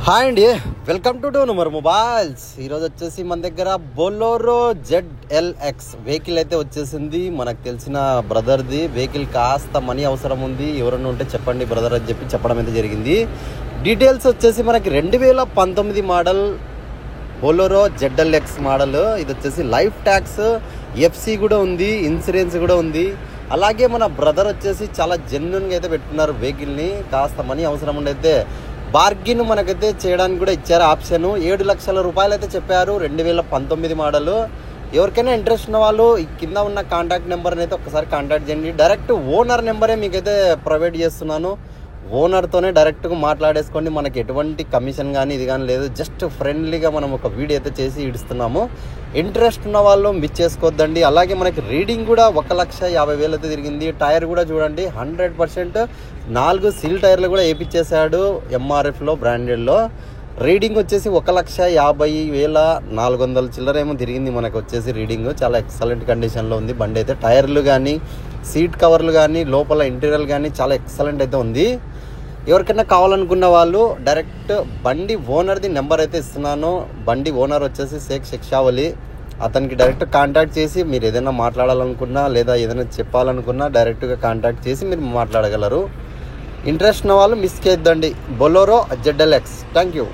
Hi అండి, welcome to number mobiles. ఈరోజు వచ్చేసి మన దగ్గర బొలోరో ZLX వెహికల్ అయితే వచ్చేసింది. మనకు తెలిసిన బ్రదర్ది వెహికల్. కాస్త మనీ అవసరం ఉంది, ఎవరన్నా ఉంటే చెప్పండి బ్రదర్ అని చెప్పడం అయితే జరిగింది. డీటెయిల్స్ వచ్చేసి మనకి 2019 మోడల్ బొలోరో ZLX మోడల్. ఇది వచ్చేసి లైఫ్ ట్యాక్స్, FC కూడా ఉంది, ఇన్సూరెన్స్ కూడా ఉంది. అలాగే మన బ్రదర్ వచ్చేసి చాలా జెన్యున్గా అయితే పెట్టుకున్నారు వెహికల్ని. కాస్త మనీ అవసరం ఉండైతే బార్గిన్ మనకైతే చేయడానికి కూడా ఇచ్చారు ఆప్షన్. 7 లక్షల రూపాయలు అయితే చెప్పారు. 2019 మోడల్. ఎవరికైనా ఇంట్రెస్ట్ ఉన్న వాళ్ళు ఈ కింద ఉన్న కాంటాక్ట్ నెంబర్ని అయితే ఒకసారి కాంటాక్ట్ చేయండి. డైరెక్ట్ ఓనర్ నెంబరే మీకైతే ప్రొవైడ్ చేస్తున్నాను. ఓనర్తోనే డైరెక్ట్గా మాట్లాడేసుకోండి. మనకి ఎటువంటి కమిషన్ కానీ ఇది కానీ లేదు. జస్ట్ ఫ్రెండ్లీగా మనం ఒక వీడియో అయితే చేసి ఇడుస్తున్నాము. ఇంట్రెస్ట్ ఉన్న వాళ్ళు మిస్ చేసుకోవద్దండి. అలాగే మనకి రీడింగ్ కూడా 1,50,000 అయితే తిరిగింది. టైర్ కూడా చూడండి 100% 4 సీల్ టైర్లు కూడా వేయించేశాడు MRFలో, బ్రాండెడ్లో. రీడింగ్ వచ్చేసి 1,50,400 చిల్లర ఏమో తిరిగింది మనకు వచ్చేసి రీడింగ్. చాలా ఎక్సలెంట్ కండిషన్లో ఉంది బండి అయితే. టైర్లు కానీ, సీట్ కవర్లు కానీ, లోపల ఇంటీరియర్ కానీ చాలా ఎక్సలెంట్ అయితే ఉంది. ఎవరికైనా కావాలనుకున్న వాళ్ళు డైరెక్ట్ బండి ఓనర్ది నెంబర్ అయితే ఇస్తున్నాను. బండి ఓనర్ వచ్చేసి షేక్ షిక్షావలి. అతనికి డైరెక్ట్ కాంటాక్ట్ చేసి మీరు ఏదైనా మాట్లాడాలనుకున్నా లేదా ఏదైనా చెప్పాలనుకున్నా డైరెక్ట్గా కాంటాక్ట్ చేసి మీరు మాట్లాడగలరు. ఇంట్రెస్ట్ ఉన్న వాళ్ళు మిస్ చేయొద్దండి. Bolero ZLX. Thank you.